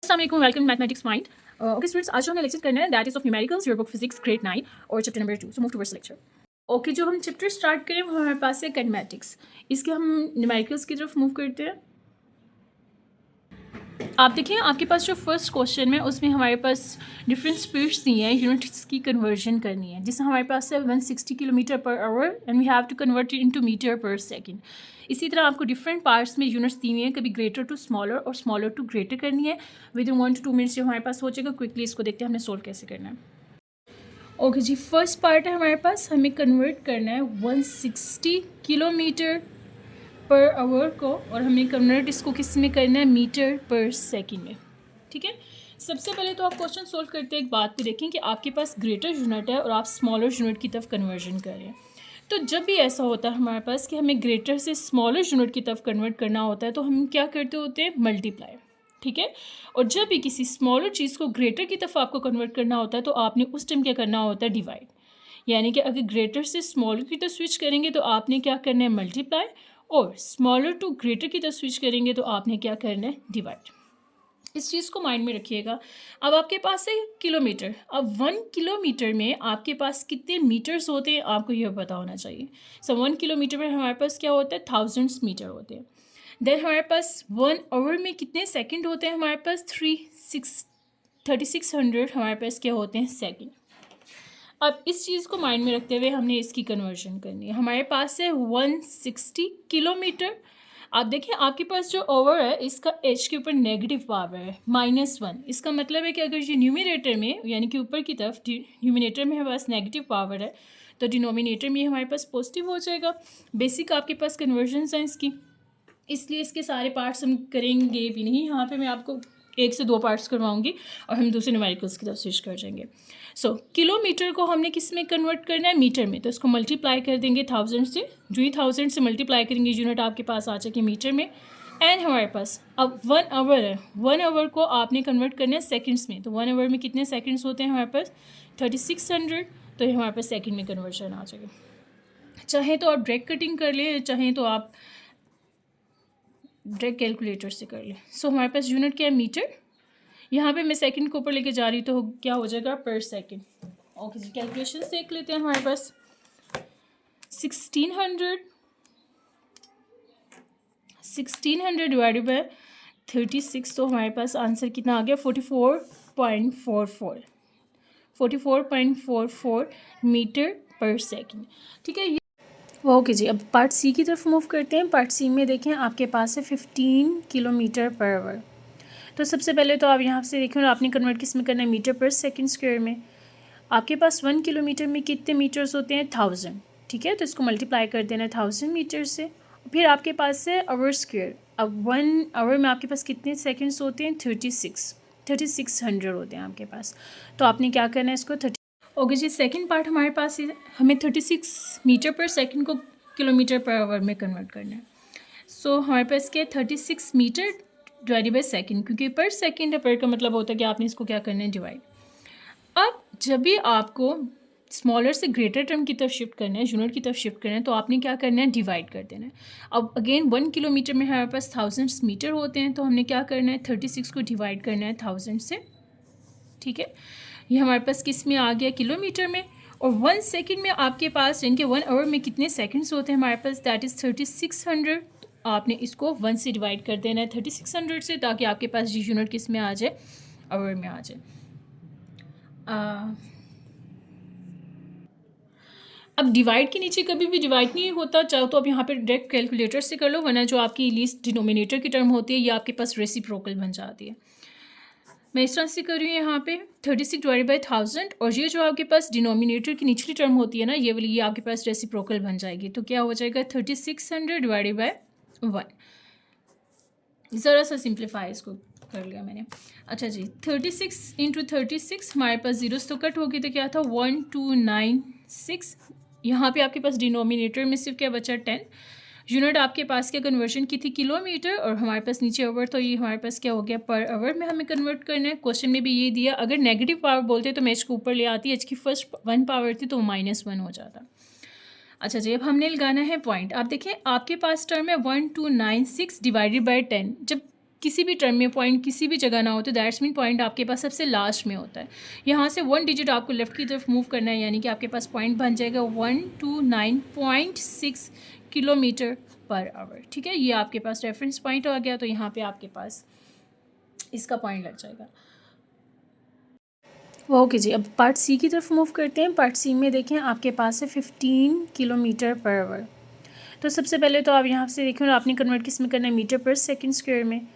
अस्सलाम welcome mathematics mind. Okay students, आज जो हमने लेक्चर करना है that is of numericals, your book physics grade 9 और chapter number 2। So move towards lecture. Okay, जो हम चैप्टर स्टार्ट करें वो हमारे पास है कैडमेटिक्स। इसके हम न्यूमेरिकल्स की तरफ मूव करते हैं। आप देखिए, आपके पास जो फर्स्ट क्वेश्चन में उसमें हमारे पास डिफरेंट स्पीड्स दी हैं, यूनिट्स की कन्वर्जन करनी है, जिसमें हमारे पास है 160 kilometre per hour and we have to convert it into metre per second. इसी तरह आपको डिफरेंट पार्ट्स में यूनिट्स दी हुई हैं, कभी ग्रेटर टू स्मॉलर और स्मॉलर टू ग्रेटर करनी है। विद इन 1 to 2 मिनट्स जो हमारे पास हो जाएगा, क्विकली इसको देखते हैं हमने सोल्व कैसे करना है। ओके जी, फर्स्ट पार्ट है हमारे पास, हमें कन्वर्ट करना है 160 किलोमीटर पर आवर को, और हमें कन्वर्ट इसको किस में करना है, मीटर पर सेकंड में। ठीक है, सबसे पहले तो आप क्वेश्चन सोल्व करते हैं एक बात पे देखें कि आपके पास ग्रेटर यूनिट है और आप स्मॉलर यूनिट की तरफ कन्वर्जन कर रहे हैं। तो जब भी ऐसा होता है हमारे पास कि हमें ग्रेटर से स्मॉलर यूनिट की तरफ कन्वर्ट करना होता है, तो हम क्या करते होते हैं, मल्टीप्लाई। ठीक है, और जब भी किसी स्मॉलर चीज़ को ग्रेटर की तरफ आपको कन्वर्ट करना होता है, तो आपने उस टाइम क्या करना होता है, डिवाइड। यानी कि अगर ग्रेटर से स्मॉलर की तरफ स्विच करेंगे तो आपने क्या करना है, मल्टीप्लाई, और स्मॉलर टू ग्रेटर की तरफ स्विच करेंगे तो आपने क्या करना है, डिवाइड। इस चीज़ को माइंड में रखिएगा। अब आपके पास है किलोमीटर। अब 1 किलोमीटर में आपके पास कितने मीटर्स होते हैं आपको यह पता होना चाहिए। सो 1 किलोमीटर में हमारे पास क्या होता है, 1000 मीटर होते हैं। देन हमारे पास 1 आवर में कितने सेकंड होते हैं, हमारे पास 3600 हमारे पास क्या होते हैं, सेकंड। अब इस चीज़ को माइंड में रखते हुए हमने इसकी कन्वर्जन करनी है। हमारे पास है 160 किलोमीटर। आप देखिए, आपके पास जो ओवर है इसका एच के ऊपर नेगेटिव पावर है -1। इसका मतलब है कि अगर ये न्यूमिनेटर में यानी कि ऊपर की तरफ न्यूमिनेटर में हमारे पास नेगेटिव पावर है, तो डिनोमिनेटर में हमारे पास पॉजिटिव हो जाएगा। बेसिक आपके पास कन्वर्जन है इसकी, इसलिए इसके सारे पार्ट्स हम करेंगे भी नहीं। यहाँ पे मैं आपको 1 से 2 पार्ट्स करवाऊंगी और हम दूसरे न्यूमेरिकल्स की तरफ स्विच कर जाएंगे। सो किलोमीटर को हमने किस में कन्वर्ट करना है, मीटर में। तो इसको मल्टीप्लाई कर देंगे 1000 से। जो ही 1000 से मल्टीप्लाई करेंगे यूनिट आपके पास आ जाएगी मीटर में। एंड हमारे पास अब 1 आवर है, 1 आवर को आपने कन्वर्ट करना है सेकंड्स में। तो 1 आवर में कितने सेकंड्स होते हैं हमारे पास, 3600। तो ये हमारे पास सेकंड में कन्वर्जन आ जाएगा। चाहे तो आप डायरेक्ट कटिंग कर लें, चाहे तो आप डायरेक्ट कैलकुलेटर से कर लें। सो हमारे पास यूनिट क्या है, मीटर। यहाँ पे मैं सेकंड को ऊपर लेके जा रही तो क्या हो जाएगा, पर सेकंड। ओके जी, कैलकुलेशन देख लेते हैं। हमारे पास 1600 डिवाइडेड बाय 36, तो हमारे पास आंसर कितना आ गया, 44.44 मीटर पर सेकंड। ठीक है, ओके जी, अब पार्ट सी की तरफ मूव करते हैं। पार्ट सी में देखें आपके पास है 15 किलोमीटर पर आवर। तो सबसे पहले तो आप यहाँ से देखें, आपने कन्वर्ट किस में करना है, मीटर पर सेकंड स्क्वायर में। आपके पास 1 किलोमीटर में कितने मीटर्स होते हैं, 1000। ठीक है, तो इसको मल्टीप्लाई कर देना है 1000 मीटर से। फिर आपके पास है आवर स्क्वायर। अब 1 आवर में आपके पास कितने सेकंड्स होते हैं, 3600 होते हैं आपके पास। तो आपने क्या करना है, इसको 30। ओके जी, सेकंड पार्ट हमारे पास है, हमें 36 मीटर पर सेकंड को किलोमीटर पर आवर में कन्वर्ट करना है। सो हमारे पास क्या है, 36 मीटर डिवाइडेड बाई सेकंड, क्योंकि पर सेकंड है, पर का मतलब होता है कि आपने इसको क्या करना है, डिवाइड। अब जब भी आपको स्मॉलर से ग्रेटर टर्म की तरफ शिफ्ट करना है, यूनिट की तरफ शिफ्ट करना है, तो आपने क्या करना है, डिवाइड कर देना है। अब अगेन 1 किलोमीटर में हमारे पास 1000 मीटर होते हैं, तो हमने क्या करना है, 36 को डिवाइड करना है 1000 से। ठीक है, ये हमारे पास किस में आ गया, किलोमीटर में। और 1 सेकंड में आपके पास, यानी कि 1 आवर में कितने सेकंड्स होते हैं हमारे पास, दैट इज़ 3600। आपने इसको 1 से डिवाइड कर देना है 3600 से, ताकि आपके पास ये यूनिट किस में आ जाए, आवर में आ जाए। अब डिवाइड के नीचे कभी भी डिवाइड नहीं होता, चाहो तो आप यहाँ पे डायरेक्ट कैलकुलेटर से कर लो, वरना जो आपकी लीस्ट डिनोमिनेटर की टर्म होती है ये आपके पास रेसिप्रोकल बन जाती है। मैं इस तरह से कर रही हूँ यहाँ पे 36 डिवाइडेड बाई 1000, और ये जो आपके पास डिनोमिनेटर की निचली टर्म होती है ना, ये वाली, ये आपके पास रेसिप्रोकल बन जाएगी। तो क्या हो जाएगा, 3600 डिवाइडेड बाई 1। ज़रा सा सिंप्लीफाई इसको कर लिया मैंने। अच्छा जी, 36 इंटू 36, हमारे पास जीरोस तो कट हो गई, तो क्या था, 1296। यहाँ पे आपके पास डिनोमिनेटर में सिर्फ क्या बचा, 10। यूनिट आपके पास क्या कन्वर्जन की थी, किलोमीटर, और हमारे पास नीचे आवर, तो ये हमारे पास क्या हो गया, पर आवर में हमें कन्वर्ट करना है। क्वेश्चन में भी ये दिया, अगर नेगेटिव पावर बोलते तो मैं एच को ऊपर ले आती, एच की फर्स्ट 1 पावर थी तो -1 हो जाता। अच्छा जी, अब हमने लगाना है पॉइंट। आप देखें आपके पास टर्म है 1296 डिवाइडेड बाई 10। जब किसी भी टर्म में पॉइंट किसी भी जगह ना हो तो दैट्स मीन पॉइंट आपके पास सबसे लास्ट में होता है। यहाँ से 1 डिजिट आपको लेफ़्ट की तरफ मूव करना है, यानी कि आपके पास पॉइंट बन जाएगा 129.6 किलोमीटर पर आवर। ठीक है, ये आपके पास रेफरेंस पॉइंट आ गया, तो यहाँ पे आपके पास इसका पॉइंट लग जाएगा। ओके जी, अब पार्ट सी की तरफ मूव करते हैं। पार्ट सी में देखें आपके पास है 15 किलोमीटर पर आवर। तो सबसे पहले तो आप यहाँ से देखें और आपने कन्वर्ट किस में करना है, मीटर पर सेकंड स्क्वायर में।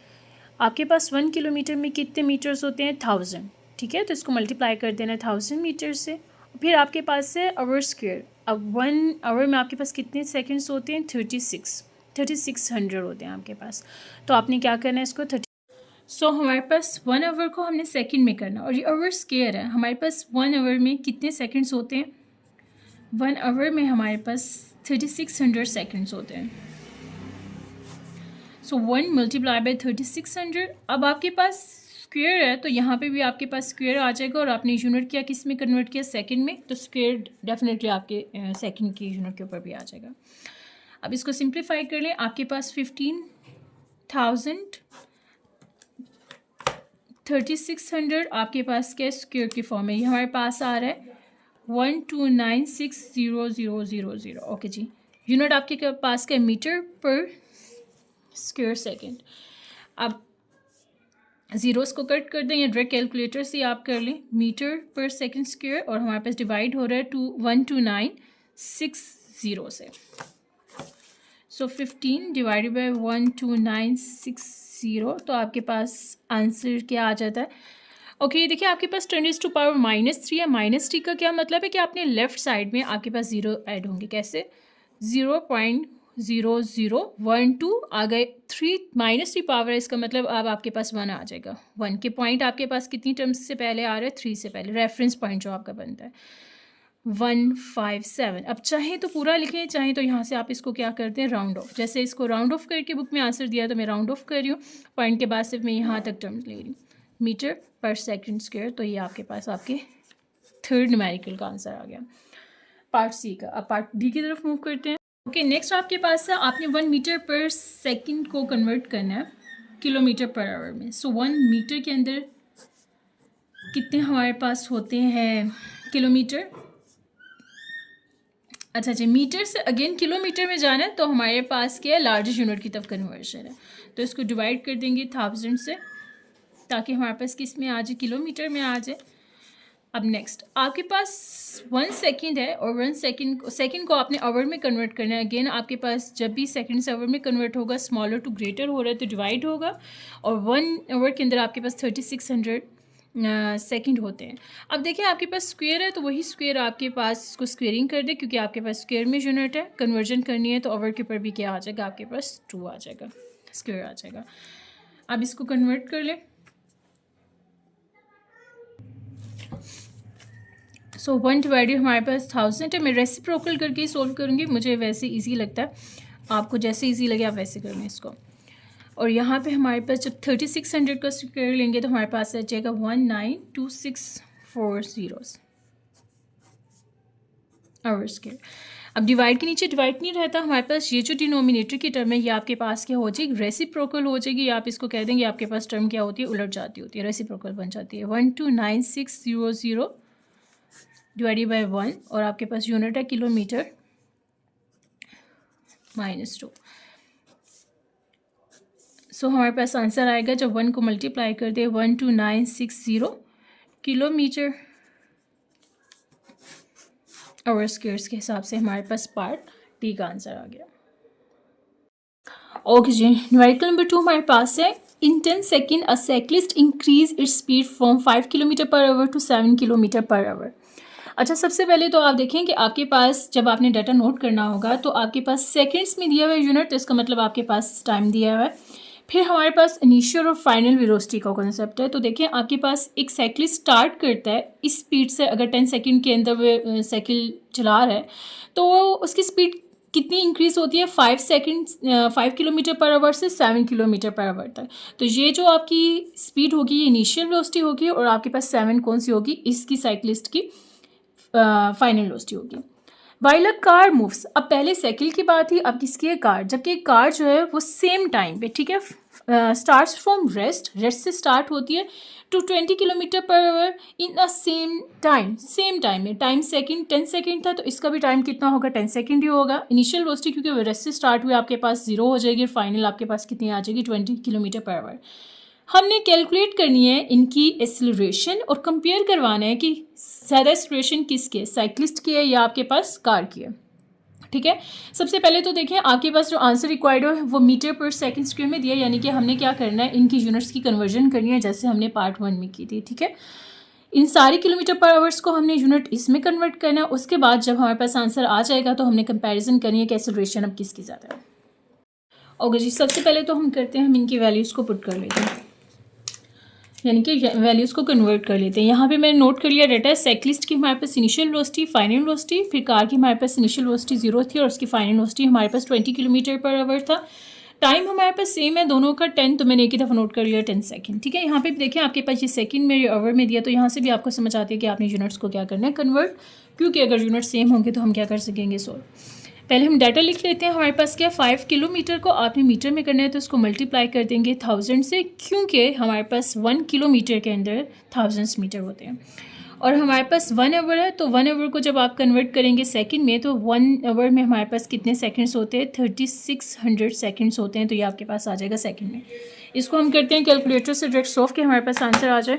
आपके पास 1 किलोमीटर में कितने मीटर्स होते हैं, 1000। ठीक है, तो इसको मल्टीप्लाई कर देना है 1000 मीटर से। फिर आपके पास है आवर स्क्वायर। अब 1 आवर में आपके पास कितने सेकंड्स होते हैं, 3600 होते हैं आपके पास। तो आपने क्या करना है, इसको हमारे पास 1 आवर को हमने सेकंड में करना, और ये आवर स्क्वायर है। हमारे पास 1 आवर में कितने सेकंड्स होते हैं, 1 आवर में हमारे पास 3600 सेकंड्स होते हैं। 1 मल्टीप्लाई बाई 3600। अब आपके पास स्क्वायर है तो यहाँ पे भी आपके पास स्क्वायर आ जाएगा, और आपने यूनिट किया किस में कन्वर्ट किया, सेकंड में, तो स्क्वायर डेफिनेटली आपके सेकंड की यूनिट के ऊपर भी आ जाएगा। अब इसको सिंप्लीफाई कर लें, आपके पास 15,000 3600 आपके पास क्या स्क्वायर की फॉर्म है, ये हमारे पास आ रहा है 1296000। ओके जी, यूनिट आपके पास का मीटर पर स्क्वायर सेकंड। अब ज़ीरोस को कट कर दें या डायरेक्ट कैलकुलेटर से आप कर लें, मीटर पर सेकंड स्क्वायर, और हमारे पास डिवाइड हो रहा है 12960 से। 15 डिवाइडेड बाई 12960, तो आपके पास आंसर क्या आ जाता है। ओके, देखिए आपके पास 10⁻³ है। -3 का क्या मतलब है कि आपने लेफ़्ट साइड में आपके पास ज़ीरो ऐड होंगे। कैसे, 0.0012 आ गए, 3 पावर है, इसका मतलब अब आपके पास 1 आ जाएगा। 1 के पॉइंट आपके पास कितनी टर्म्स से पहले आ रहे हैं, 3 से पहले, रेफरेंस पॉइंट जो आपका बनता है 157। अब चाहे तो पूरा लिखें, चाहे तो यहाँ से आप इसको क्या करते हैं, राउंड ऑफ। जैसे इसको राउंड ऑफ करके बुक में आंसर दिया तो मैं राउंड ऑफ कर रही हूँ, पॉइंट के बाद सिर्फ मैं यहाँ तक टर्म्स ले रही हूँ, मीटर पर सेकंड स्क्वायर। तो ये आपके पास आपके थर्ड न्यूमेरिकल का आंसर आ गया पार्ट सी का। अब पार्ट डी की तरफ मूव करते हैं। ओके, नेक्स्ट आपके पास है, आपने 1 मीटर पर सेकंड को कन्वर्ट करना है किलोमीटर पर आवर में। 1 मीटर के अंदर कितने हमारे पास होते हैं किलोमीटर। अच्छा जी, मीटर से अगेन किलोमीटर में जाना है, तो हमारे पास क्या है, लार्जेस्ट यूनिट की तरफ कन्वर्शन है। तो इसको डिवाइड कर देंगे 1000 से, ताकि हमारे पास किस में आ जाए, किलोमीटर में आ जाए। अब नेक्स्ट आपके पास 1 सेकंड है, और 1 सेकंड को आपने आवर में कन्वर्ट करना है। अगेन आपके पास जब भी सेकंड से आवर में कन्वर्ट होगा, स्मॉलर टू ग्रेटर हो रहा है तो डिवाइड होगा, और 1 आवर के अंदर आपके पास 3600 सेकंड होते हैं। अब देखिए आपके पास स्क्वायर है, तो वही स्क्वायर आपके पास, इसको स्क्वेयरिंग कर दे, क्योंकि आपके पास स्क्वायर में यूनिट है, कन्वर्जन करनी है, तो आवर के ऊपर भी क्या आ जाएगा, आपके पास 2 आ जाएगा, स्क्वायर आ जाएगा। अब इसको कन्वर्ट कर लें। 1 डिवाइडेड हमारे पास 1000 है। मैं रेसिप्रोकल करके ही सोल्व करूँगी, मुझे वैसे इजी लगता है, आपको जैसे इजी लगे आप वैसे कर लें इसको। और यहाँ पे हमारे पास जब 3600 का स्क्वायर लेंगे तो हमारे पास आ जाएगा 192,640 आवर स्क्वायर। अब डिवाइड के नीचे डिवाइड नहीं रहता, हमारे पास ये जो डिनोमिनेटर की टर्म है ये आपके पास क्या हो जाएगी, रेसिप्रोकल हो जाएगी। आप इसको कह देंगे, आपके पास टर्म क्या होती है, उलट जाती होती है, रेसिप्रोकल बन जाती है। 129,600 डिवाइडेड बाई 1, और आपके पास यूनिट है किलोमीटर -2। हमारे पास आंसर आएगा जब 1 को मल्टीप्लाई कर दे, 12960 किलोमीटर आवर स्क्वायर्स के हिसाब से हमारे पास पार्ट डी का आंसर आ गया। ओके जी, न्यूमेरिकल नंबर 2 हमारे पास है, in 10 second a cyclist increase its speed from 5 kilometre per hour to 7 kilometre per hour. अच्छा, सबसे पहले तो आप देखें कि आपके पास जब आपने डाटा नोट करना होगा तो आपके पास सेकंड्स में दिया हुआ है यूनिट, तो इसका मतलब आपके पास टाइम दिया हुआ है। फिर हमारे पास इनिशियल और फाइनल वेलोसिटी का कॉन्सेप्ट है। तो देखें आपके पास एक साइकिलिस्ट स्टार्ट करता है इस स्पीड से, अगर 10 सेकंड के अंदर वो साइकिल चला रहा है तो उसकी स्पीड कितनी इंक्रीज़ होती है, 5 किलोमीटर पर आवर से 7 किलोमीटर पर आवर तक। तो ये जो आपकी स्पीड होगी ये इनिशियल वेलोसिटी होगी, और आपके पास 7 कौन सी होगी, इसकी साइकिलिस्ट की फाइनल वेलोसिटी होगी। वाइल अ कार मूव्स, अब पहले साइकिल की बात थी, अब किसकी है? कार। जबकि कार जो है वो सेम टाइम पे, ठीक है, स्टार्ट्स फ्रॉम रेस्ट से स्टार्ट होती है to 20 kilometre per hour in a same time में। टाइम सेकंड 10 सेकंड था, तो इसका भी टाइम कितना होगा? 10 सेकंड ही होगा। इनिशियल वेलोसिटी क्योंकि वो रेस्ट से स्टार्ट हुई आपके पास 0 हो जाएगी, फाइनल आपके पास कितनी आ जाएगी? 20 किलोमीटर पर आवर। हमने कैलकुलेट करनी है इनकी एक्सेलरेशन और कंपेयर करवाना है कि ज़्यादा एक्सेलरेशन किसकी है, साइक्लिस्ट की है या आपके पास कार की है। ठीक है, सबसे पहले तो देखें आपके पास जो आंसर रिक्वायर्ड है वो मीटर पर सेकंड स्क्वायर में दिया, यानी कि हमने क्या करना है, इनकी यूनिट्स की कन्वर्जन करनी है जैसे हमने पार्ट 1 में की थी। ठीक है, इन सारी किलोमीटर पर आवर्स को हमने यूनिट इसमें कन्वर्ट करना है। उसके बाद जब हमारे पास आंसर आ जाएगा तो हमने कंपैरिजन करनी है कि एक्सेलरेशन अब किसकी ज़्यादा है। ओके जी, सबसे पहले तो हम करते हैं, हम इनकी वैल्यूज़ को पुट कर लेते हैं, यानी कि वैल्यूज़ को कन्वर्ट कर लेते हैं। यहाँ पे मैंने नोट कर लिया डाटा है, साइक्लिस्ट की हमारे पास इनिशियल वेलोसिटी, फाइनल वेलोसिटी, फिर कार की हमारे पास इनिशियल वेलोसिटी 0 थी और उसकी फाइनल वेलोसिटी हमारे पास 20 किलोमीटर पर आवर था। टाइम हमारे पास सेम है दोनों का 10, तो मैंने एक ही दफ़ा नोट कर लिया 10 सेकंड। ठीक है, यहाँ पे देखें आपके पास ये सेकंड में आवर में दिया, तो यहाँ से भी आपको समझ आती है कि आपने यूनिट्स को क्या करना है, कन्वर्ट, क्योंकि अगर यूनिट सेम होंगे तो हम क्या कर सकेंगे, सोल्व। पहले हम डाटा लिख लेते हैं। हमारे पास क्या 5 किलोमीटर को आपने मीटर में करना है तो उसको मल्टीप्लाई कर देंगे 1000 से, क्योंकि हमारे पास 1 किलोमीटर के अंदर 1000 मीटर होते हैं। और हमारे पास 1 आवर है, तो 1 आवर को जब आप कन्वर्ट करेंगे सेकंड में तो 1 आवर में हमारे पास कितने सेकंड्स होते हैं? 3600 सेकंड्स होते हैं, तो ये आपके पास आ जाएगा सेकंड में। इसको हम करते हैं कैलकुलेटर से डायरेक्ट सॉल्व कि हमारे पास आंसर आ जाए।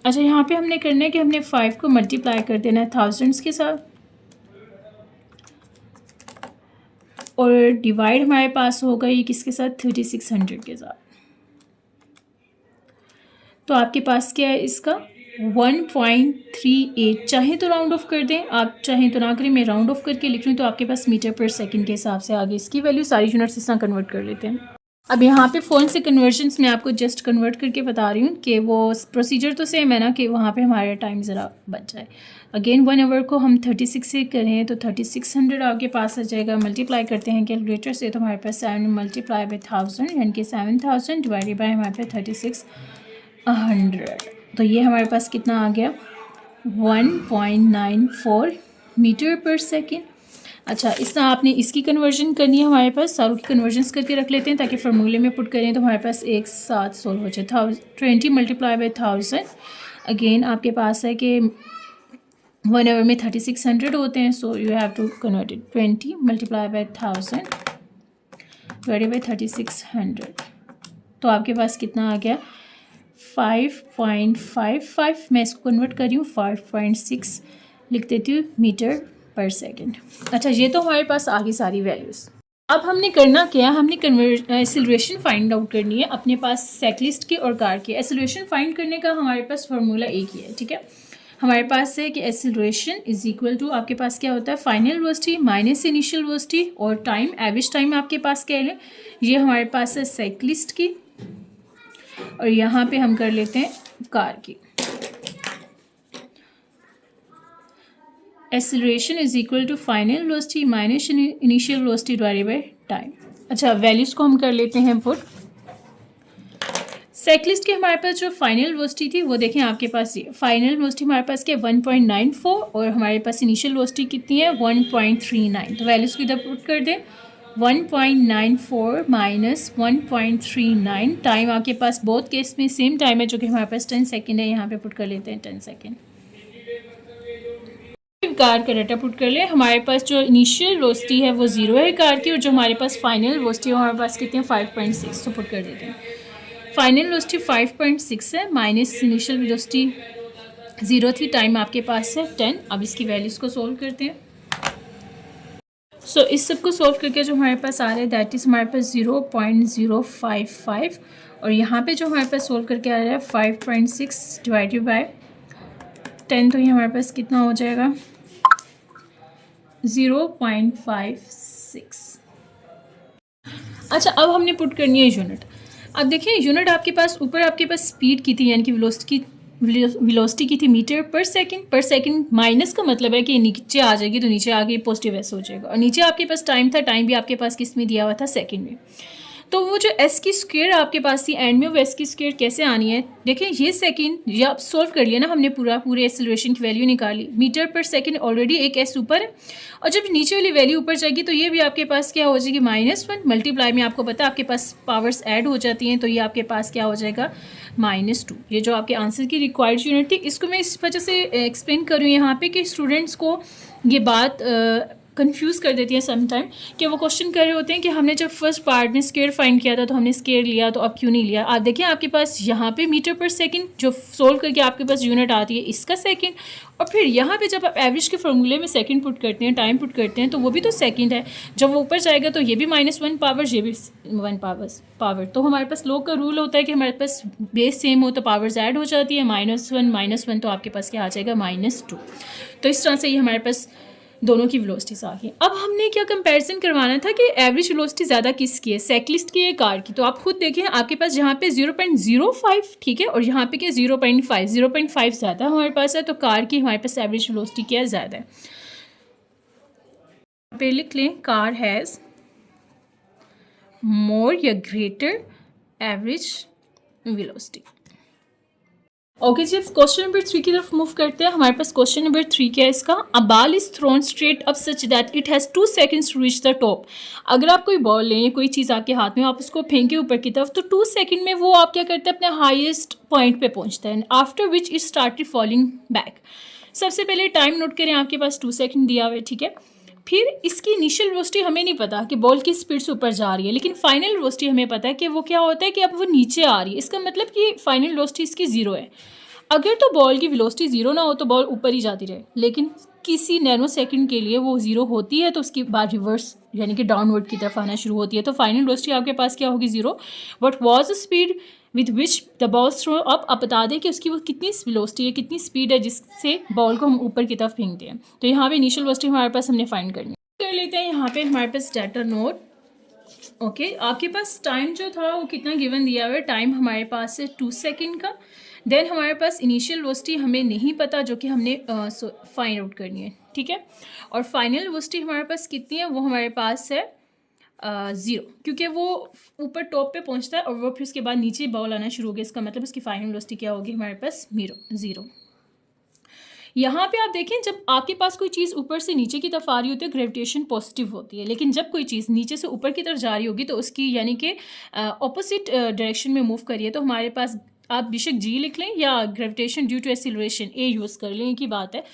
अच्छा, यहाँ पे हमने करना है कि हमने 5 को मल्टीप्लाई कर देना है 1000 के साथ और डिवाइड हमारे पास होगा ये किसके साथ? 3600 के साथ। तो आपके पास क्या है इसका? 1.38। चाहे तो राउंड ऑफ कर दें, आप चाहें तो ना करें, मैं राउंड ऑफ करके लिख रही हूँ, तो आपके पास मीटर पर सेकंड के हिसाब से आगे इसकी वैल्यू सारी यूनिट्स इस तरह कन्वर्ट कर लेते हैं। अब यहाँ पे फ़ोन से कन्वर्जन्स मैं आपको जस्ट कन्वर्ट करके बता रही हूँ कि वो प्रोसीजर तो सेम है ना, कि वहाँ पे हमारा टाइम ज़रा बच जाए। अगेन 1 आवर को हम 36 से करें तो 3600 आपके पास आ जाएगा। मल्टीप्लाई करते हैं कैलकुलेटर से, तो हमारे पास 7 मल्टीप्लाई बाई 1000 यानी कि 7000 डिवाइडेड बाई हमारे पास 3600, तो ये हमारे पास कितना आ गया? 1.94 मीटर पर सेकेंड। अच्छा, इस तरह आपने इसकी कन्वर्जन करनी है, हमारे पास सारों की कन्वर्जन्स करके रख लेते हैं ताकि फार्मूले में पुट करें तो हमारे पास एक साथ सोल्व हो जाए। 20 मल्टीप्लाई बाई 1000, अगेन आपके पास है कि 1 आवर में 3600 होते हैं, so you have to convert it. 20 multiply by 1000 divided by 3600, तो आपके पास कितना आ गया? 5.55। मैं इसको कन्वर्ट कर रही हूँ 5.6 लिख देती हूँ मीटर पर सेकेंड। अच्छा, ये तो हमारे पास आ गई सारी वैल्यूज़। अब हमने करना क्या है, हमने एक्सेलरेशन फाइंड आउट करनी है अपने पास साइक्लिस्ट की और कार की। एक्सेलरेशन फाइंड करने का हमारे पास फार्मूला एक ही है। ठीक है, हमारे पास है कि एक्सेलरेशन इज इक्वल टू आपके पास क्या होता है? Final velocity minus initial velocity और टाइम, एवरेज टाइम आपके पास क्या है, ये हमारे पास है साइक्लिस्ट की और यहाँ पे हम कर लेते हैं कार की। Acceleration is equal to final velocity minus initial velocity divided by time. अच्छा, वैल्यूज़ को हम कर लेते हैं पुट। साइक्लिस्ट के हमारे पास जो फाइनल वेलोसिटी थी वो देखें आपके पास, ये फाइनल वेलोसिटी हमारे पास क्या 1.94 और हमारे पास इनिशियल वेलोसिटी कितनी है 1.39। तो वैल्यूज़ को इधर पुट कर दें, 1.94 माइनस 1.39। टाइम आपके पास बहुत केस में सेम टाइम है जो कि हमारे पास 10 सेकेंड है, यहाँ पे पुट कर लेते हैं 10 सेकेंड। कार का डाटा पुट कर ले, हमारे पास जो इनिशियल वेलोसिटी है वो 0 है कार की और जो हमारे पास फाइनल वेलोसिटी है हमारे पास कितनी है 5.6, तो पुट कर देते हैं। फाइनल वेलोसिटी 5.6 है माइनस इनिशियल वेलोसिटी 0 थी, टाइम आपके पास है 10। अब इसकी वैल्यूज़ को सोल्व करते हैं। सो इस सब को सोल्व करके जो हमारे पास आ रहा है दैट इज़ हमारे पास 0.055 और यहाँ पे जो हमारे पास सोल्व करके आ रहा है 5.6 डिवाइडेड बाय 10, तो ये हमारे पास कितना हो जाएगा 0.56। अच्छा, अब हमने पुट करनी है यूनिट। अब देखिए यूनिट आपके पास ऊपर आपके पास स्पीड की थी, यानी कि वेलोसिटी की थी मीटर पर सेकंड माइनस का मतलब है कि नीचे आ जाएगी तो नीचे आगे पॉजिटिव ऐसे हो जाएगा, और नीचे आपके पास टाइम था, टाइम भी आपके पास किस में दिया हुआ था सेकंड में। तो वो जो एस की स्क्वायर आपके पास थी एंड में, वो एस की स्क्वायर कैसे आनी है, देखें ये सेकंड, ये आप सोल्व कर लिया ना हमने, पूरे एक्सेलरेशन की वैल्यू निकाली, मीटर पर सेकंड ऑलरेडी एक एस ऊपर है, और जब नीचे वाली वैल्यू ऊपर जाएगी तो ये भी आपके पास क्या हो जाएगी, -1 मल्टीप्लाई में आपको पता है आपके पास पावर्स ऐड हो जाती हैं, तो ये आपके पास क्या हो जाएगा, -2। ये जो आपके आंसर की रिक्वायर्ड यूनिट थी, इसको मैं इस वजह से एक्सप्लेन करूँ यहाँ पे कि स्टूडेंट्स को ये बात कंफ्यूज कर देती है समटाइम, कि वो क्वेश्चन कर रहे होते हैं कि हमने जब फर्स्ट पार्ट में स्क्वायर फाइंड किया था तो हमने स्क्वायर लिया, तो अब क्यों नहीं लिया। आप देखिए आपके पास यहाँ पे मीटर पर सेकंड जो सोल्व करके आपके पास यूनिट आती है इसका सेकंड, और फिर यहाँ पे जब आप एवरेज के फॉर्मूले में सेकंड पुट करते हैं, टाइम पुट करते हैं, तो वो भी तो सेकंड है, जब वो ऊपर जाएगा तो ये भी -1 पावर, ये भी 1 पावर। तो हमारे पास लोग का रूल होता है कि हमारे पास बेस सेम हो तो पावर्स ऐड हो जाती है, -1 तो आपके पास क्या आ जाएगा, -2। तो इस तरह से ये हमारे पास दोनों की वेलोसिटीज आ गई। अब हमने क्या कंपैरिजन करवाना था कि एवरेज वेलोसिटी ज़्यादा किसकी है, साइक्लिस्ट की है कार की। तो आप खुद देखें आपके पास यहाँ पे 0.05 ठीक है, और यहाँ पे क्या 0.5 ज़्यादा हमारे पास है, तो कार की हमारे पास एवरेज वेलोसिटी क्या है, ज़्यादा है। पे लिख लें कार हैज़ मोर या ग्रेटर एवरेज वेलोसिटी। ओके जी, अब क्वेश्चन नंबर 3 की तरफ मूव करते हैं। हमारे पास क्वेश्चन नंबर 3 क्या है इसका, a ball is thrown straight up such that it has 2 seconds to reach the top. अगर आप कोई बॉल लें या कोई चीज़ आपके हाथ में, आप उसको फेंके ऊपर की तरफ, तो 2 सेकंड में वो आप क्या करते हैं, अपने हाईएस्ट पॉइंट पे पहुंचता है, after which it started falling back. सबसे पहले टाइम नोट करें, आपके पास 2 सेकंड दिया हुआ है, ठीक है। फिर इसकी इनिशियल वेलोसिटी हमें नहीं पता कि बॉल किस स्पीड से ऊपर जा रही है, लेकिन फाइनल वेलोसिटी हमें पता है कि वो क्या होता है कि अब वो नीचे आ रही है। इसका मतलब कि फाइनल वेलोसिटी इसकी 0 है। अगर तो बॉल की वेलोसिटी 0 ना हो तो बॉल ऊपर ही जाती रहे, लेकिन किसी नैनो सेकंड के लिए वो 0 होती है, तो उसके बाद रिवर्स यानी कि डाउनवर्ड की तरफ आना शुरू होती है। तो फाइनल वेलोसिटी आपके पास क्या होगी, 0। What was the speed with which the ball throw up. आप बता दें कि उसकी वो कितनी वेलोसिटी है, कितनी स्पीड है जिससे बॉल को हम ऊपर की तरफ फेंकते हैं। तो यहाँ पे इनिशियल वेलोसिटी हमारे पास हमने फाइंड करनी कर लेते हैं। यहाँ पे हमारे पास डाटा नोट, ओके आपके पास टाइम जो था वो कितना गिवन दिया हुआ है, टाइम हमारे पास है 2 सेकंड का। देन हमारे पास इनिशियल वेलोसिटी हमें नहीं पता, जो कि हमने फाइंड आउट करनी है, ठीक है। और फाइनल वेलोसिटी हमारे पास कितनी है, वो हमारे पास है 0, क्योंकि वो ऊपर टॉप पे पहुंचता है और वो फिर उसके बाद नीचे बॉल आना शुरू हो गया। इसका मतलब उसकी फाइनल वेलोसिटी क्या होगी, हमारे पास 0। यहाँ पे आप देखें, जब आपके पास कोई चीज़ ऊपर से नीचे की तरफ आ रही होती है, ग्रेविटेशन पॉजिटिव होती है, लेकिन जब कोई चीज़ नीचे से ऊपर की तरफ जा रही होगी तो उसकी यानी कि ऑपोजिट डायरेक्शन में मूव करिए, तो हमारे पास आप बेशक जी लिख लें या gravitation due to acceleration A use कर लें, एक ही बात है।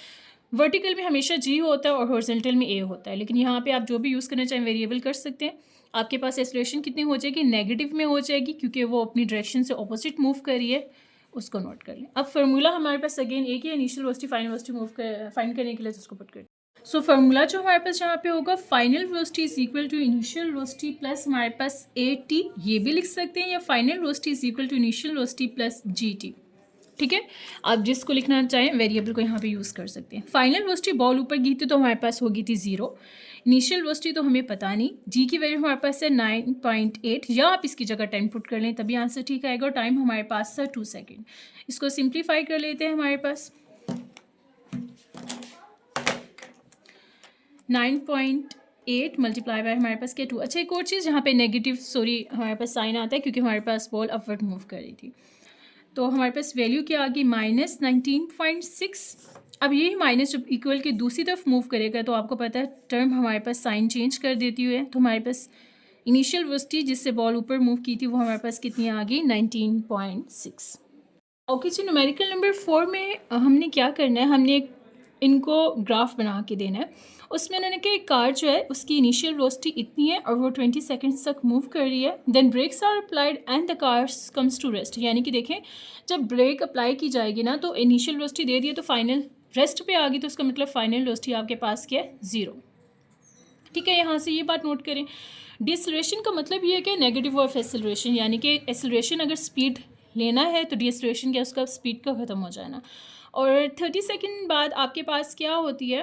वर्टिकल में हमेशा जी होता है और हॉरिजॉन्टल में ए होता है, लेकिन यहाँ पे आप जो भी यूज़ करना चाहें वेरिएबल कर सकते हैं। आपके पास एक्सीलरेशन कितनी हो जाएगी, नेगेटिव में हो जाएगी, क्योंकि वो अपनी डायरेक्शन से ऑपोजिट मूव कर रही है, उसको नोट कर लें। अब फार्मूला हमारे पास अगेन एक ही है, initial velocity final velocity move कर फाइंड करने के लिए, उसको पुट कर। सो फार्मूला जो हमारे पास यहाँ पे होगा, final velocity is equal to initial velocity plus हमारे पास AT, ये भी लिख सकते हैं, या final velocity is equal to initial velocity plus GT, ठीक है। आप जिसको लिखना चाहें वेरिएबल को यहाँ पे यूज़ कर सकते हैं। फाइनल वेलोसिटी बॉल ऊपर गई थी तो हमारे पास होगी थी 0, इनिशियल वेलोसिटी तो हमें पता नहीं, जी की वैल्यू हमारे पास है 9.8, या आप इसकी जगह 10 पुट कर लें तभी आंसर ठीक आएगा। और टाइम हमारे पास था 2 सेकेंड। इसको सिंप्लीफाई कर लेते हैं, हमारे पास 9.8 मल्टीप्लाई बाय हमारे पास क्या 2। अच्छा एक और चीज़, यहाँ पे नेगेटिव हमारे पास साइन आता है क्योंकि हमारे पास बॉल अपवर्ड मूव कर रही थी, तो हमारे पास वैल्यू क्या आ गई, -19.6। अब ये माइनस जब इक्वल के दूसरी तरफ मूव करेगा तो आपको पता है टर्म हमारे पास साइन चेंज कर देती है, तो हमारे पास इनिशियल वेलोसिटी जिससे बॉल ऊपर मूव की थी वो हमारे पास कितनी आ गई, 19.6। ओके जी, न्यूमेरिकल नंबर 4 में हमने क्या करना है, हमने इनको ग्राफ बना के देना है। उसमें उन्होंने कहा एक कार जो है उसकी इनिशियल वेलोसिटी इतनी है और वो 20 सेकंड्स तक मूव कर रही है, then brakes are applied and the cars comes to rest. यानी कि देखें जब ब्रेक अप्लाई की जाएगी ना तो इनिशियल वेलोसिटी दे दी है तो फाइनल रेस्ट पे आ गई, तो उसका मतलब फाइनल वेलोसिटी आपके पास क्या है, 0, ठीक है। यहाँ से ये बात नोट करें, डिएक्सेलरेशन का मतलब ये है कि नेगेटिव ऑफ एक्सेलरेशन, यानी कि एक्सेलरेशन अगर स्पीड लेना है तो डिएक्सेलरेशन क्या उसका स्पीड का ख़त्म हो जाना। और 30 सेकंड बाद आपके पास क्या होती है,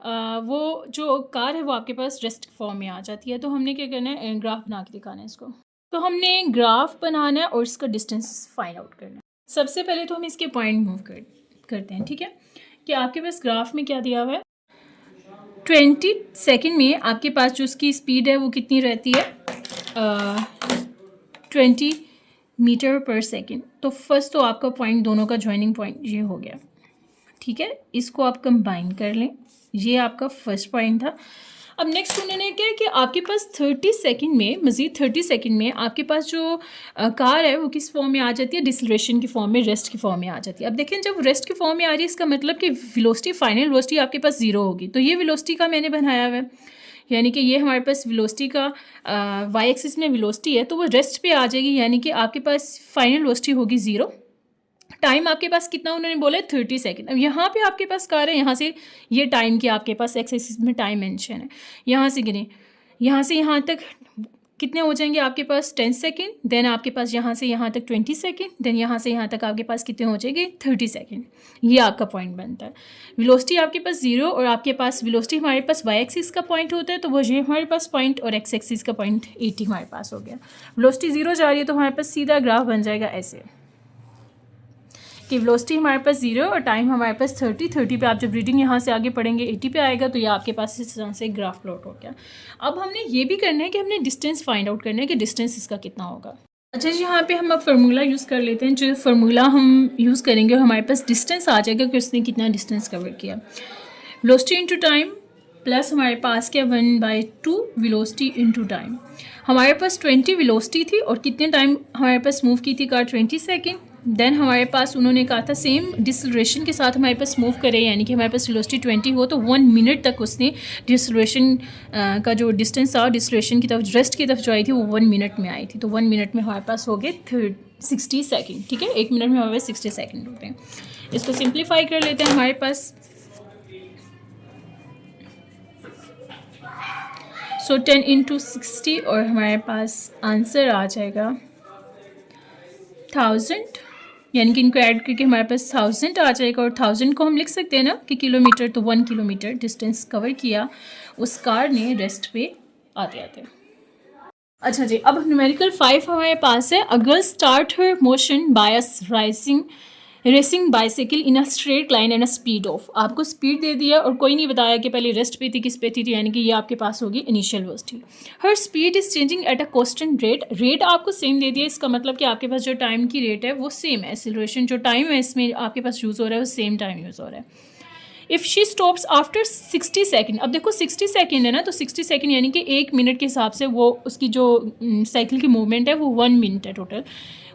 वो जो कार है वो आपके पास रेस्ट फॉर्म में आ जाती है। तो हमने क्या करना है, ग्राफ बना के दिखाना है इसको। तो हमने ग्राफ बनाना है और इसका डिस्टेंस फाइंड आउट करना है। सबसे पहले तो हम इसके पॉइंट मूव करते हैं, ठीक है। कि आपके पास ग्राफ में क्या दिया हुआ है, 20 सेकंड में आपके पास जो उसकी स्पीड है वो कितनी रहती है, 20 मीटर पर सेकेंड। तो फर्स्ट तो आपका पॉइंट, दोनों का ज्वाइनिंग पॉइंट ये हो गया, ठीक है। इसको आप कंबाइन कर लें, ये आपका फर्स्ट पॉइंट था। अब नेक्स्ट उन्होंने क्या है कि आपके पास 30 सेकंड में, मज़ीद 30 सेकंड में आपके पास जो कार है वो किस फॉर्म में आ जाती है, डिसलेशन की फॉर्म में, रेस्ट की फॉर्म में आ जाती है। अब देखें जब रेस्ट की फॉर्म में आ रही है इसका मतलब कि वेलोसिटी, फाइनल वेलोसिटी आपके पास ज़ीरो होगी। तो ये वेलोसिटी का मैंने बनाया हुआ है, यानी कि ये हमारे पास वेलोसिटी का वाई एक्सिस में वेलोसिटी है, तो वो रेस्ट पे आ जाएगी, यानी कि आपके पास फाइनल वेलोसिटी होगी ज़ीरो। टाइम आपके पास कितना उन्होंने बोला है 30 सेकंड। अब यहाँ पे आपके पास कार है, यहाँ से ये टाइम की आपके पास एक्स एक्सिस में टाइम मेंशन है, यहाँ से गिने, यहाँ से यहाँ तक कितने हो जाएंगे आपके पास 10 सेकंड, देन आपके पास यहाँ से यहाँ तक 20 सेकंड, देन यहाँ से यहाँ तक आपके पास कितने हो जाएंगे 30 सेकंड। ये आपका पॉइंट बनता है। वेलोसिटी आपके पास ज़ीरो और आपके पास वेलोसिटी हमारे पास वाई एक्सिस का पॉइंट होता है, तो वो ये हमारे पास पॉइंट, और एक्स एक्सिस का पॉइंट 80 हमारे पास हो गया। वेलोसिटी ज़ीरो जा रही है तो हमारे पास सीधा ग्राफ बन जाएगा ऐसे कि वेलोसिटी हमारे पास ज़ीरो और टाइम हमारे पास 30 पे आप जब रीडिंग यहाँ से आगे पढ़ेंगे 80 पे आएगा, तो ये आपके पास इस तरह से ग्राफ प्लॉट हो गया। अब हमने ये भी करना है कि हमने डिस्टेंस फाइंड आउट करना है कि डिस्टेंस इसका कितना होगा। अच्छा जी, यहाँ पे हम अब फार्मूला यूज़ कर लेते हैं। जो फार्मूला हम यूज़ करेंगे और हमारे पास डिस्टेंस आ जाएगा कि उसने कितना डिस्टेंस कवर किया। वेलोसिटी इंटू टाइम प्लस हमारे पास क्या 1/2 वेलोसिटी इंटू टाइम। हमारे पास 20 वेलोसिटी थी और कितने टाइम हमारे पास मूव की थी कार 20 सेकेंड। देन हमारे पास उन्होंने कहा था सेम डिसलेशन के साथ हमारे पास मूव करे, यानी कि हमारे पास वेलोसिटी 20 हो तो 1 मिनट तक उसने डिसलेशन का जो डिस्टेंस था डिसलेशन की तरफ, रेस्ट की तरफ जो आई थी वो 1 मिनट में आई थी। तो 1 मिनट में हमारे पास हो गए 60 सेकेंड, ठीक है। 1 मिनट में हमारे पास 60 सेकेंड होते हैं। इसको सिंप्लीफाई कर लेते हैं। हमारे पास 10 इंटू 60 और हमारे पास आंसर आ जाएगा 1000, यानी कि इनको ऐड करके हमारे पास 1000 आ जाएगा। और 1000 को हम लिख सकते हैं ना कि किलोमीटर, तो 1 किलोमीटर डिस्टेंस कवर किया उस कार ने रेस्ट पे आते आते। अच्छा जी, अब न्यूमेरिकल 5 हमारे पास है। A girl start her motion by a racing bicycle in a straight line and a speed of. आपको स्पीड दे दिया और कोई नहीं बताया कि पहले रेस्ट पे थी किस पे थी, यानी कि ये आपके पास होगी initial velocity. Her speed is changing at a constant rate. Rate आपको सेम दे दिया, इसका मतलब कि आपके पास जो टाइम की रेट है वो सेम है। एक्सीलरेशन जो टाइम है इसमें आपके पास यूज़ हो रहा है वो सेम टाइम यूज़ हो रहा है। If she stops after 60 second. अब देखो 60 सेकेंड है ना, तो 60 सेकेंड यानी कि 1 मिनट के हिसाब से वो उसकी जो साइकिल की मूवमेंट है वो 1 मिनट है टोटल।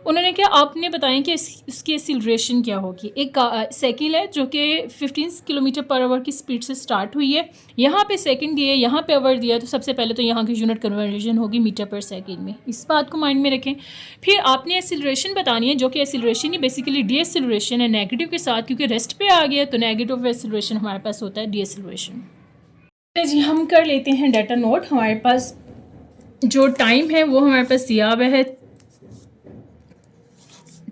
उन्होंने क्या आपने बताया कि इसकी एक्सीलरेशन क्या होगी। एक साइकिल है जो कि 15 किलोमीटर पर आवर की स्पीड से स्टार्ट हुई है, यहाँ पे सेकंड दिया है, यहाँ पे आवर दिया है, तो सबसे पहले तो यहाँ की यूनिट कन्वर्जन होगी मीटर पर सेकंड में। इस बात को माइंड में रखें। फिर आपने एक्सीलरेशन बतानी है, जो कि एक्सीलरेशन ही बेसिकली डी एक्सीलरेशन है नेगेटिव के साथ, क्योंकि रेस्ट पे आ गया तो नेगेटिव एक्सीलरेशन हमारे पास होता है डी एक्सीलरेशन। जी हम कर लेते हैं डाटा नोट। हमारे पास जो टाइम है वो हमारे पास दिया हुआ है,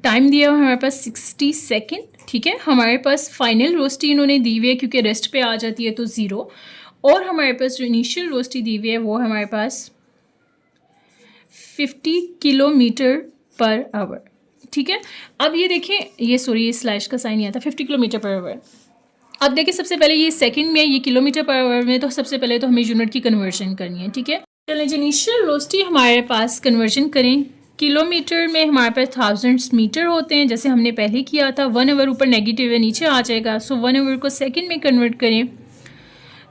टाइम दिया हुआ है हमारे पास 60 सेकेंड, ठीक है। हमारे पास फाइनल वेलोसिटी इन्होंने दी हुई है क्योंकि रेस्ट पे आ जाती है तो ज़ीरो, और हमारे पास जो इनिशियल वेलोसिटी दी हुई है वो हमारे पास 50 किलोमीटर पर आवर, ठीक है। अब ये देखें, ये सॉरी ये स्लैश का साइन नहीं आता, 50 किलोमीटर पर आवर। अब देखिए सबसे पहले ये सेकंड में, ये किलोमीटर पर आवर में, तो सबसे पहले तो हमें यूनिट की कन्वर्जन करनी है, ठीक है। चलिए जी इनिशियल वेलोसिटी हमारे पास कन्वर्जन करें। किलोमीटर में हमारे पास 1000 मीटर होते हैं, जैसे हमने पहले किया था। 1 आवर ऊपर नेगेटिव है नीचे आ जाएगा, सो 1 आवर को सेकंड में कन्वर्ट करें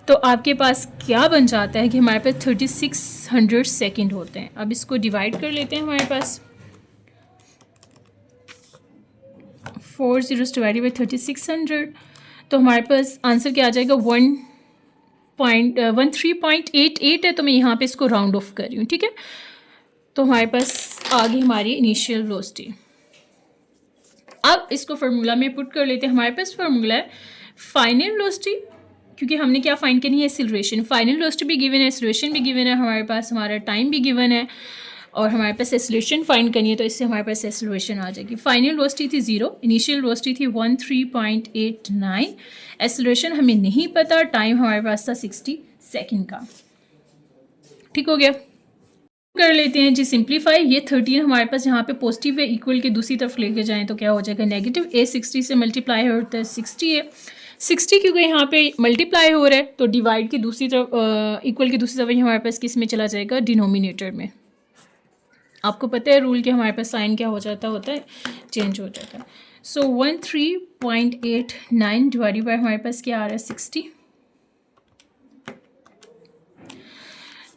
तो आपके पास क्या बन जाता है कि हमारे पास 3600 सेकंड होते हैं। अब इसको डिवाइड कर लेते हैं। हमारे पास 4 zeros डिवाइडेड बाई 3600, तो हमारे पास आंसर क्या आ जाएगा 13.88 है, तो मैं यहाँ पे इसको राउंड ऑफ कर रही हूँ, ठीक है। तो हमारे पास आगे हमारी इनिशियल वेलोसिटी। अब इसको फार्मूला में पुट कर लेते हैं। हमारे पास फार्मूला है फाइनल वेलोसिटी, क्योंकि हमने क्या फाइंड करनी है एक्सीलरेशन। फाइनल वेलोसिटी भी गिवन है, एक्सीलरेशन भी गिवन है, हमारे पास हमारा टाइम भी गिवन है, और हमारे पास एक्सीलरेशन फाइंड करनी है, तो इससे हमारे पास एक्सीलरेशन आ जाएगी। फाइनल वेलोसिटी थी 0, इनिशियल वेलोसिटी थी 13.89, एक्सीलरेशन हमें नहीं पता, टाइम हमारे पास था 60 सेकेंड का। ठीक हो गया, कर लेते हैं जी सिंप्लीफाई। ये 13 हमारे पास यहाँ पे पॉजिटिव है, इक्वल के दूसरी तरफ लेके जाएं तो क्या हो जाएगा नेगेटिव। ए 60 से मल्टीप्लाई होता है 60 है, 60 क्योंकि यहाँ पे मल्टीप्लाई हो रहा है तो डिवाइड की दूसरी तरफ इक्वल की दूसरी तरफ हमारे पास किस में चला जाएगा डिनोमिनेटर में। आपको पता है रूल कि हमारे पास साइन क्या हो जाता होता है, चेंज हो जाता है। सो 13.89 डिवाइडेड बाय हमारे पास क्या आ रहा है 60।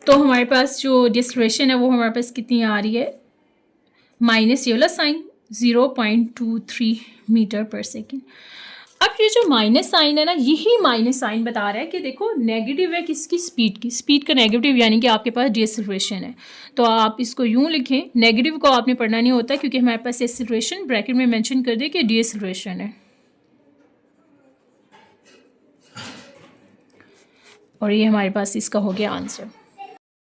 तो हमारे पास जो डिस्ट्रेशन है वो हमारे पास कितनी आ रही है, माइनस ये वाला साइन 0.23 मीटर पर सेकेंड। अब ये जो माइनस साइन है ना, यही माइनस साइन बता रहा है कि देखो नेगेटिव है किसकी, स्पीड की, स्पीड का नेगेटिव, यानी कि आपके पास डिएक्सेलरेशन है। तो आप इसको यूं लिखें, नेगेटिव को आपने पढ़ना नहीं होता क्योंकि हमारे पास एक्सेलरेशन ब्रैकेट में मेंशन कर दे कि डिएक्सेलरेशन है। और ये हमारे पास इसका हो गया आंसर।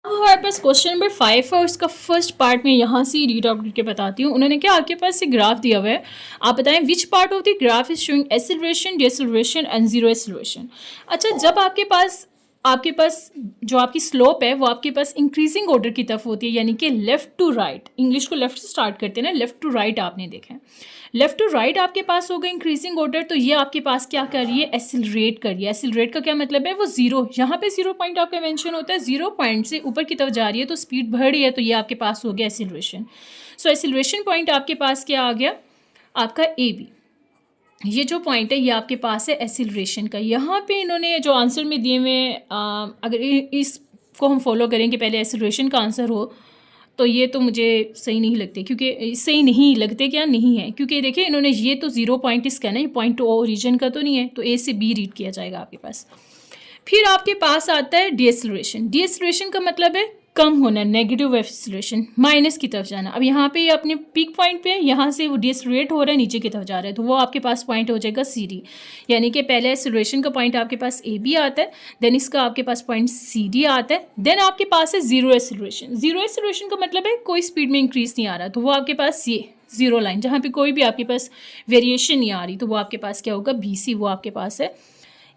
अब हमारे पास क्वेश्चन नंबर 5 है, उसका फर्स्ट पार्ट में यहाँ से रीड आउट करके बताती हूँ। उन्होंने क्या आपके पास एक ग्राफ दिया हुआ है, आप बताएं which part of the graph is showing acceleration, deceleration and zero acceleration. अच्छा, जब आपके पास जो आपकी स्लोप है वो आपके पास इंक्रीजिंग ऑर्डर की तरफ होती है, यानी कि लेफ्ट टू राइट, इंग्लिश को लेफ्ट से स्टार्ट करते हैं ना, लेफ्ट टू राइट आपने देखा है, लेफ्ट टू राइट आपके पास होगा इंक्रीजिंग ऑर्डर। तो ये आपके पास क्या कर रही है, एक्सेलरेट कर रही है। एक्सेलरेट का क्या मतलब है, वो जीरो, यहाँ पे 0 पॉइंट आपका मेंशन होता है, 0 पॉइंट से ऊपर की तरफ जा रही है तो स्पीड बढ़ रही है, तो ये आपके पास हो गया एक्सेलरेशन। सो एक्सेलरेशन पॉइंट आपके पास क्या आ गया, आपका AB। ये जो पॉइंट है ये आपके पास है एक्सेलरेशन का। यहाँ पे इन्होंने जो आंसर में दिए हुए, अगर इसको हम फॉलो करें कि पहले एक्सेलरेशन का आंसर हो, तो ये तो मुझे सही नहीं लगते, क्योंकि सही नहीं लगते, क्या नहीं है, क्योंकि देखिए इन्होंने ये तो 0 पॉइंट इसका ना, ये पॉइंट टू ओरिजिन का तो नहीं है, तो A से B रीड किया जाएगा आपके पास। फिर आपके पास आता है डिएक्सेलरेशन। डिएक्सेलरेशन का मतलब है कम होना, नेगेटिव एक्सेलरेशन, माइनस की तरफ जाना। अब यहाँ पे ये अपने पीक पॉइंट पे है, यहाँ से वो डिएक्सेलरेट हो रहा है, नीचे की तरफ जा रहा है, तो वो आपके पास पॉइंट हो जाएगा CD। यानी कि पहले एक्सेलरेशन का पॉइंट आपके पास AB आता है, देन इसका आपके पास पॉइंट CD आता है, देन आपके पास है जीरो एक्सेलरेशन। जीरो एक्सेलरेशन का मतलब है कोई स्पीड में इंक्रीज नहीं आ रहा, तो वो आपके पास ये जीरो लाइन, जहाँ पे कोई भी आपके पास वेरिएशन नहीं आ रही, तो वो आपके पास क्या होगा, BC, वो आपके पास है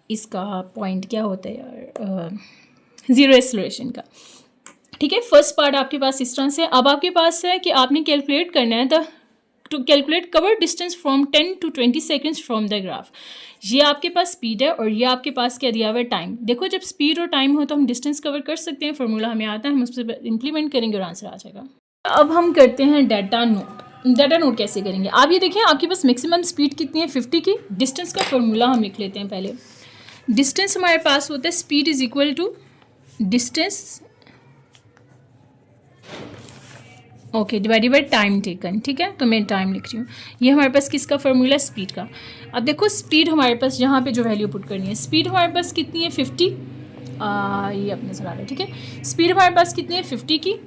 इसका पॉइंट क्या होता है यार, जीरो एक्सेलरेशन का। ठीक है, फर्स्ट पार्ट आपके पास इस तरह से। अब आपके पास है कि आपने कैलकुलेट करना है to calculate cover distance from 10 to 20 seconds from the graph. ये आपके पास स्पीड है और ये आपके पास क्या दिया हुआ है, टाइम। देखो जब स्पीड और टाइम हो तो हम डिस्टेंस कवर कर सकते हैं, फार्मूला हमें आता है, हम उस पर इंप्लीमेंट करेंगे और आंसर आ जाएगा। अब हम करते हैं डाटा नोट। डाटा नोट कैसे करेंगे, आप ये देखें आपके पास मैक्सिमम स्पीड कितनी है, 50 की। डिस्टेंस का फार्मूला हम लिख लेते हैं पहले। डिस्टेंस हमारे पास होता है speed is equal to distance, okay, divided by time taken. ठीक है, तो मैं टाइम लिख रही हूँ। ये हमारे पास किसका फार्मूला है, स्पीड का। अब देखो स्पीड हमारे पास यहाँ पे जो वैल्यू पुट करनी है, स्पीड हमारे पास कितनी है 50, ये अपने नजर आ रहा है। ठीक है, स्पीड हमारे पास कितनी है 50 की।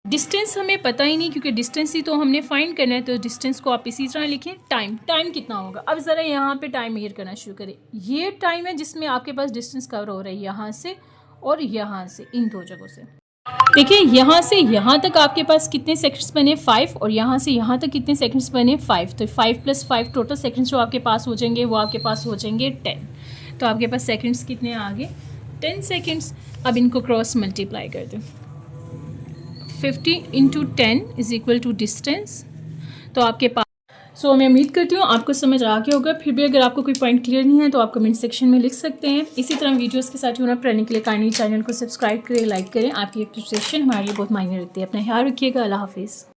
डिस्टेंस हमें पता ही नहीं, क्योंकि डिस्टेंस ही तो हमने फाइंड करना है, तो डिस्टेंस को आप इसी तरह लिखें। टाइम, टाइम कितना होगा, अब ज़रा यहाँ पे टाइम मेजर करना शुरू करें। ये टाइम है जिसमें आपके पास डिस्टेंस कवर हो रहा है, यहाँ से और यहाँ से, इन दो जगहों से। देखिए यहाँ से यहाँ तक आपके पास कितने सेकंड्स बने, 5, और यहाँ से यहाँ तक कितने सेकंड्स बने, 5। तो 5 + 5 टोटल सेकंड्स जो आपके पास हो जाएंगे वो आपके पास हो जाएंगे 10। तो आपके पास सेकंड्स कितने आ गए, 10 सेकंड्स। अब इनको क्रॉस मल्टीप्लाई कर दें, 50 × 10 = डिस्टेंस। तो आपके पास, सो मैं उम्मीद करती हूँ आपको समझ आ गया होगा। फिर भी अगर आपको कोई पॉइंट क्लियर नहीं है तो आप कमेंट सेक्शन में लिख सकते हैं। इसी तरह वीडियोस के साथ होना पढ़ने के लिए काइंडली चैनल को सब्सक्राइब करें, लाइक करें। आपकी एप्रिसिएशन हमारे लिए बहुत मायने रखती है। अपना ख्याल रखिएगा, अल्लाह हाफिज़।